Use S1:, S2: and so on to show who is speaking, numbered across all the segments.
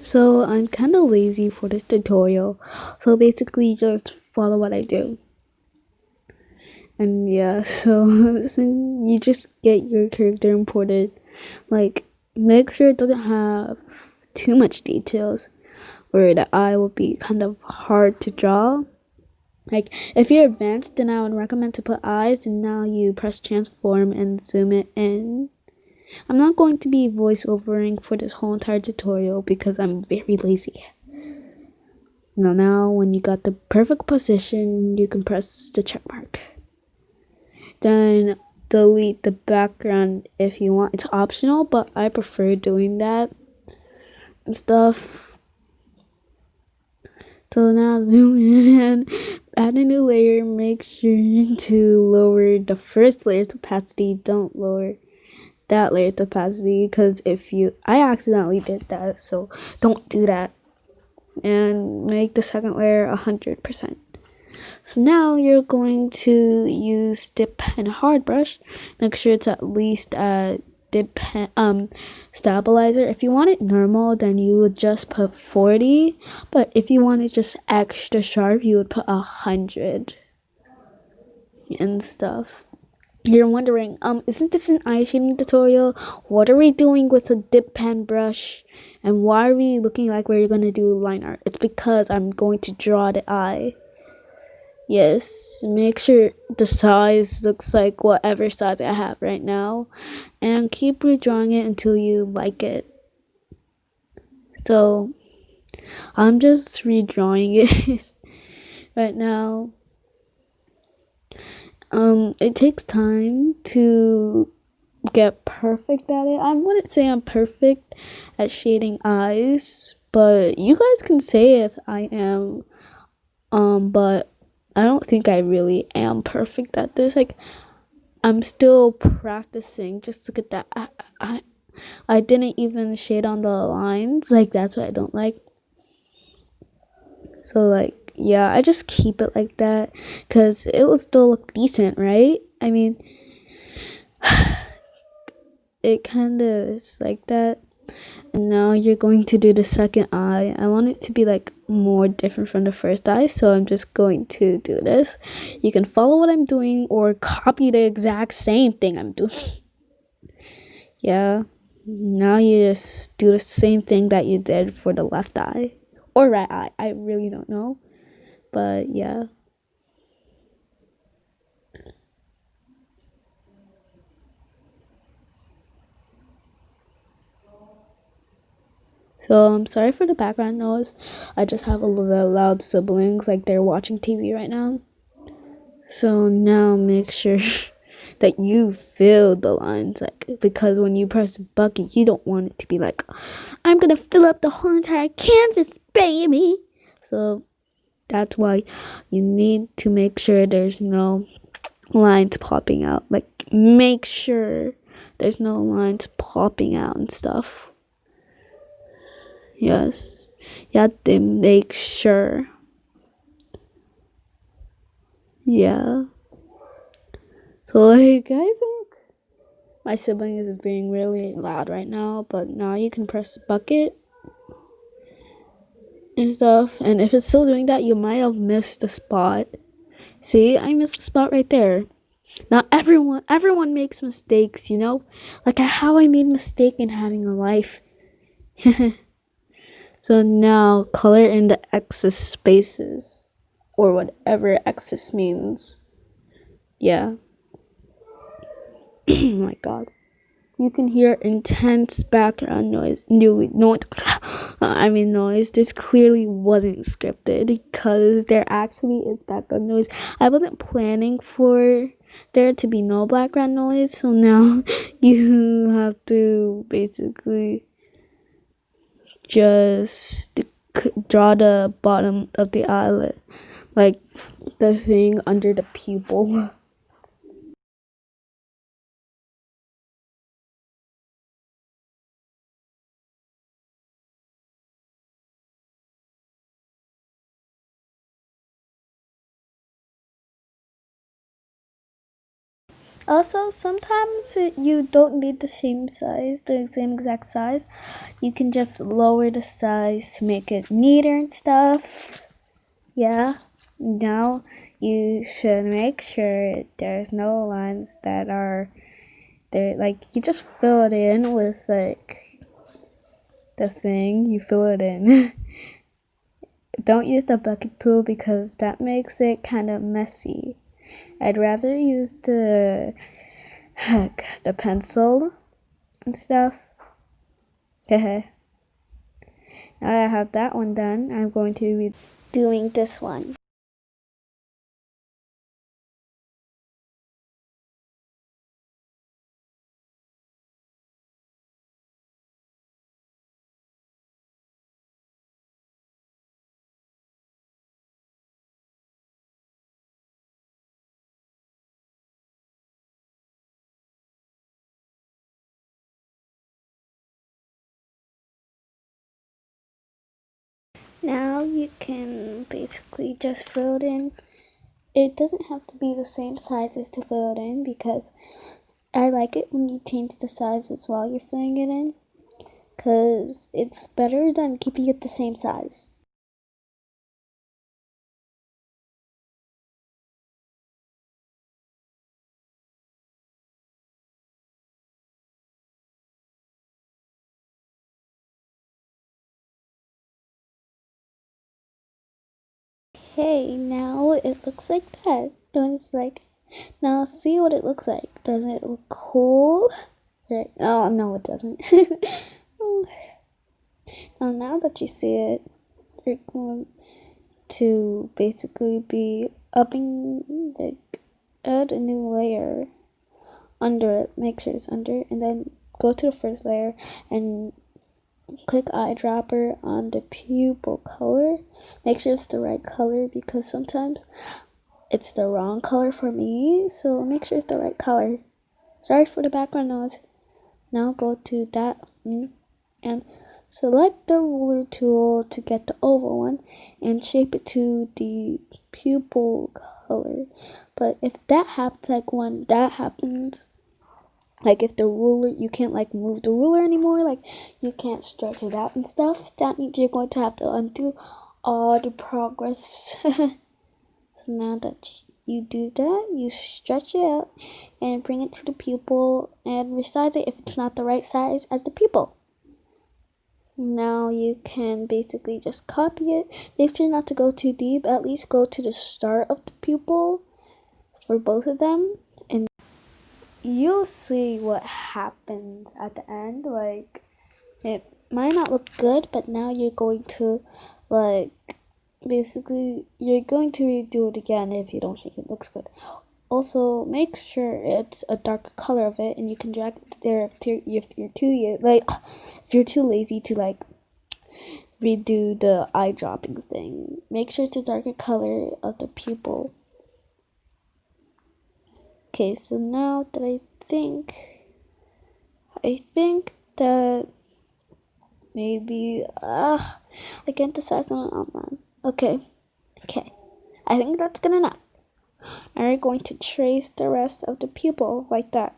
S1: So I'm kind of lazy for this tutorial. So basically just follow what I do. And yeah, so you just get your character imported. Like make sure it doesn't have too much details where the eye will be kind of hard to draw. Like if you're advanced, then I would recommend to put eyes, and now you press transform and zoom it in. I'm not going to be voiceovering for this whole entire tutorial because I'm very lazy. Now when you got the perfect position, you can press the check mark. Then delete the background if you want. It's optional, but I prefer doing that and stuff. So now zoom in and add a new layer. Make sure to lower the first layer's opacity. Don't lower that layer's opacity because I accidentally did that, so don't do that. And make the second layer 100%. So now you're going to use dip pen hard brush. Make sure it's at least at dip pen stabilizer. If you want it normal, then you would just put 40. But if you want it just extra sharp, you would put 100 and stuff. You're wondering, isn't this an eye shading tutorial? What are we doing with a dip pen brush? And why are we looking like we're gonna do line art? It's because I'm going to draw the eye. Yes, make sure the size looks like whatever size I have right now. And keep redrawing it until you like it. So, I'm just redrawing it right now. It takes time to get perfect at it. I wouldn't say I'm perfect at shading eyes, but you guys can say if I am. But I don't think I really am perfect at this. Like I'm still practicing just to get that. I didn't even shade on the lines. Like that's what I don't like. So like yeah, I just keep it like that because it will still look decent, right? I mean, it kind of is like that. And now you're going to do the second eye. I want it to be like more different from the first eye, so I'm just going to do this. You can follow what I'm doing or copy the exact same thing I'm doing. Yeah. Now you just do the same thing that you did for the left eye or right eye. I really don't know. But yeah. So I'm sorry for the background noise. I just have a little bit loud siblings, like they're watching TV right now. So now make sure that you fill the lines, like because when you press bucket, you don't want it to be like, I'm gonna fill up the whole entire canvas, baby. So that's why you need to make sure there's no lines popping out. Like make sure there's no lines popping out and stuff. Yes, you have to make sure. Yeah. So like I think my sibling is being really loud right now, but now you can press the bucket and stuff. And if it's still doing that, you might have missed the spot. See, I missed the spot right there. Now everyone makes mistakes, you know? Like how I made a mistake in having a life. So now color in the excess spaces or whatever excess means. Yeah. Oh my god. You can hear intense background noise. Noise. This clearly wasn't scripted because there actually is background noise. I wasn't planning for there to be no background noise, so now you have to basically just draw the bottom of the eyelet, like the thing under the pupil. Also, sometimes you don't need the same size, the same exact size. You can just lower the size to make it neater and stuff. Yeah. Now you should make sure there's no lines that are there. Like, you just fill it in with like the thing. You fill it in. Don't use the bucket tool because that makes it kind of messy. I'd rather use the pencil and stuff. Now that I have that one done, I'm going to be doing this one. Now you can basically just fill it in. It doesn't have to be the same sizes to fill it in because I like it when you change the sizes while you're filling it in because it's better than keeping it the same size. Okay, now it looks like that. And it's like, now see what it looks like. Does it look cool? Right. Oh, no, it doesn't. Now that you see it, you're going to basically be upping, like, add a new layer under it. Make sure it's under, and then go to the first layer and click eyedropper on the pupil color. Make sure it's the right color because sometimes it's the wrong color for me, so make sure it's the right color. Sorry for the background noise. Now go to that and select the ruler tool to get the oval one and shape it to the pupil color. But if that happens, like when that happens, like if the ruler, you can't like move the ruler anymore, like you can't stretch it out and stuff, that means you're going to have to undo all the progress. So now that you do that, you stretch it out and bring it to the pupil and resize it if it's not the right size as the pupil. Now you can basically just copy it. Make sure not to go too deep, at least go to the start of the pupil for both of them, and you'll see what happens at the end. Like, it might not look good, but now you're going to, like, basically, you're going to redo it again if you don't think it looks good. Also, make sure it's a dark color of it, and you can drag it there if you're too lazy to like redo the eye dropping thing. Make sure it's a darker color of the pupil. Okay, so now that I think that maybe I can't decide on an outline. Okay, I think that's good enough. And we're going to trace the rest of the pupil like that.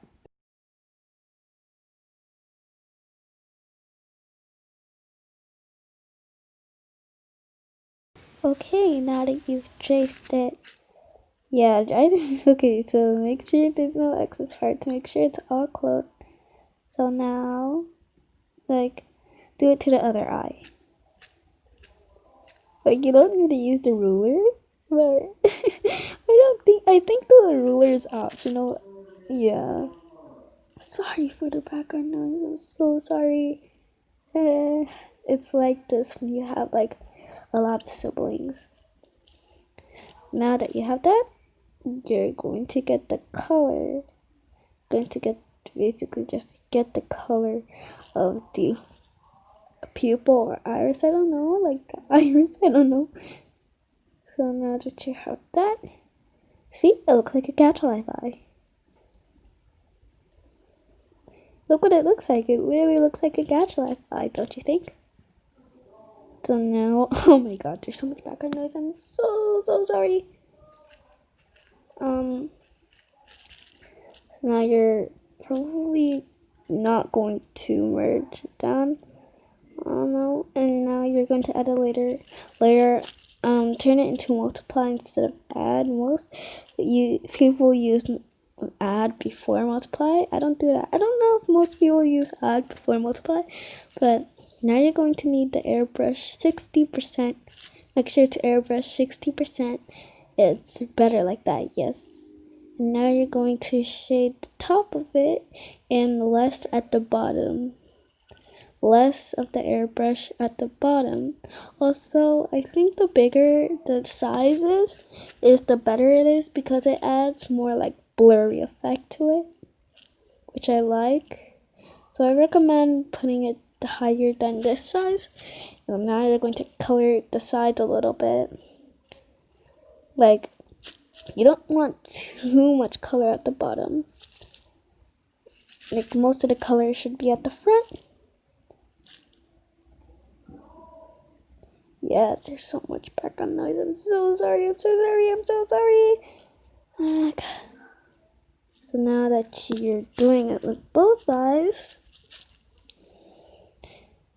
S1: Okay, now that you've traced it, yeah, okay, so make sure there's no excess part to make sure it's all closed. So now, like, do it to the other eye. Like, you don't need to use the ruler, but I think the ruler is optional. Yeah. Sorry for the background noise, I'm so sorry. It's like this when you have, like, a lot of siblings. Now that you have that, you're going to get the color. Going to get basically just get the color of the pupil or iris. I don't know, like the iris. I don't know. So now that you have that, see, it looks like a catch-life eye. Look what it looks like. It really looks like a catch-life eye, don't you think? So now, oh my god, there's so much background noise. I'm so sorry. Now you're probably not going to merge it down. No, and now you're going to add a layer. Turn it into multiply instead of add. Most people use add before multiply. I don't do that. I don't know if most people use add before multiply, but now you're going to need the airbrush 60%. Make sure to airbrush 60%. It's better like that, yes. And now you're going to shade the top of it and less at the bottom. Less of the airbrush at the bottom. Also, I think the bigger the size is the better it is, because it adds more like blurry effect to it, which I like. So I recommend putting it higher than this size. And now you're going to color the sides a little bit. Like, you don't want too much color at the bottom. Like, most of the color should be at the front. Yeah, there's so much background noise. I'm so sorry. Oh, God. So now that you're doing it with both eyes,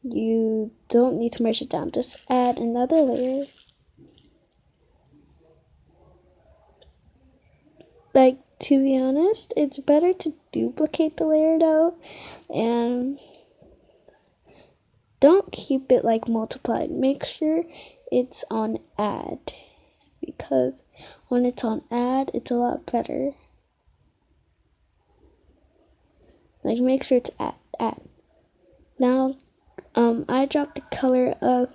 S1: you don't need to merge it down. Just add another layer. Like, to be honest, it's better to duplicate the layer though, and don't keep it like multiplied. Make sure it's on add, because when it's on add, it's a lot better. Like, make sure to add. Now, I dropped the color of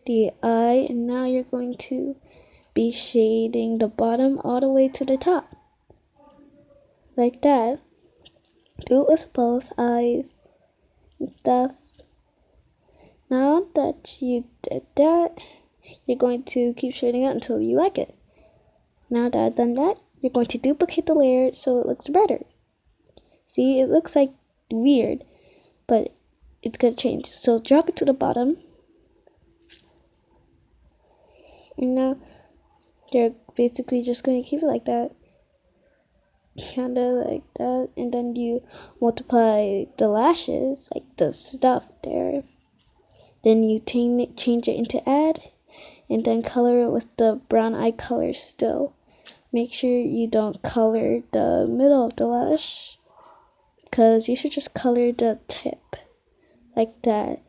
S1: the eye, and now you're going to be shading the bottom all the way to the top. Like that. Do it with both eyes and stuff. Now that you did that, you're going to keep shading it until you like it. Now that I've done that, you're going to duplicate the layer so it looks better. See, it looks like weird, but it's gonna change. So drop it to the bottom. And now you're basically just gonna keep it like that. Kinda like that. And then you multiply the lashes, like the stuff there. Then you change it into add, and then color it with the brown eye color still. Make sure you don't color the middle of the lash, because you should just color the tip like that.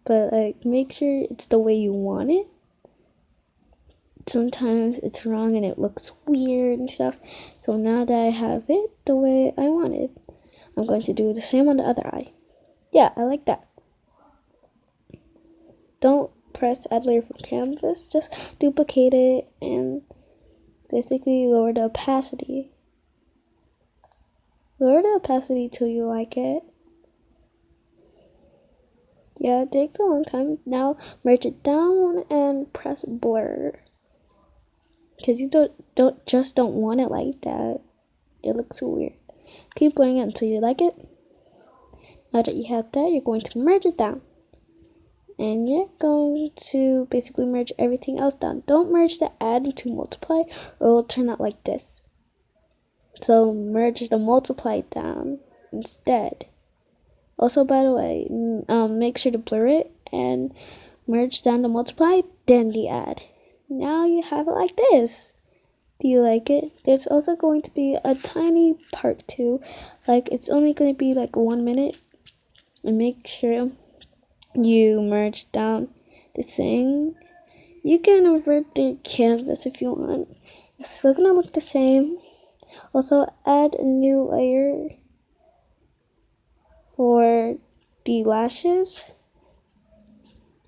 S1: But like, make sure it's the way you want it. Sometimes it's wrong and it looks weird and stuff. So now that I have it the way I want it, I'm going to do the same on the other eye. Yeah, I like that. Don't press add layer from canvas, just duplicate it and basically lower the opacity. Lower the opacity till you like it. Yeah, it takes a long time. Now merge it down and press blur, because you don't want it like that. It looks weird. Keep blurring it until you like it. Now that you have that, you're going to merge it down. And you're going to basically merge everything else down. Don't merge the add into multiply, or it will turn out like this. So merge the multiply down instead. Also, by the way, make sure to blur it and merge down the multiply, then the add. Now you have it like this. Do you like it? There's also going to be a tiny part 2. Like, it's only going to be like 1 minute. And make sure you merge down the thing. You can invert the canvas if you want. It's still going to look the same. Also, add a new layer for the lashes.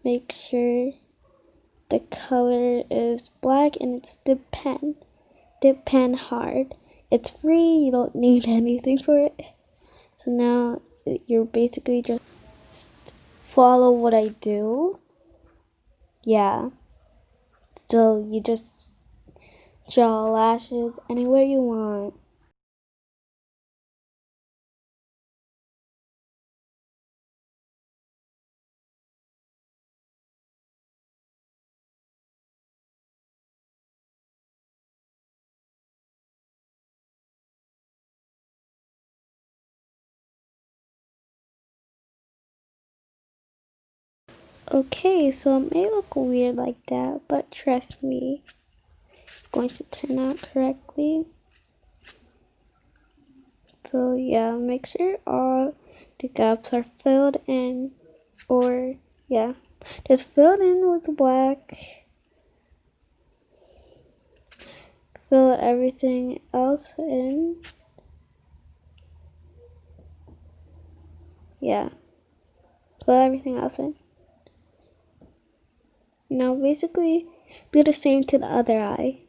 S1: Make sure the color is black and it's dip pen hard. It's free, you don't need anything for it. So now you're basically just follow what I do. Yeah. So you just draw lashes anywhere you want. Okay, so it may look weird like that, but trust me, it's going to turn out correctly. So yeah, make sure all the gaps are filled in, or yeah, just fill it in with black. Fill everything else in. Yeah, fill everything else in. Now basically do the same to the other eye.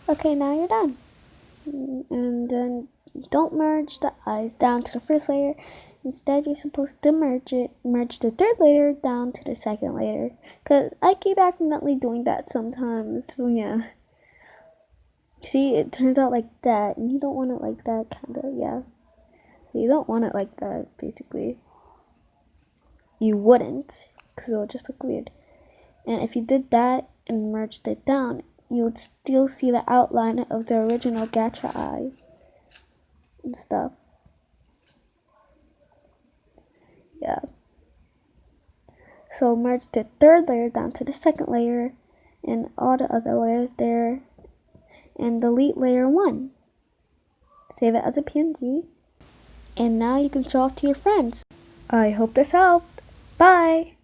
S1: Okay, now you're done. And then don't merge the eyes down to the first layer. Instead, you're supposed to merge the third layer down to the second layer. Cause I keep accidentally doing that sometimes. So yeah. See, it turns out like that, and you don't want it like that, kinda. Yeah. You don't want it like that, basically. You wouldn't, cause it would just look weird. And if you did that and merged it down, you would still see the outline of the original gacha eye and stuff. Yeah. So merge the third layer down to the second layer and all the other layers there and delete layer 1. Save it as a PNG. And now you can show off to your friends. I hope this helped. Bye!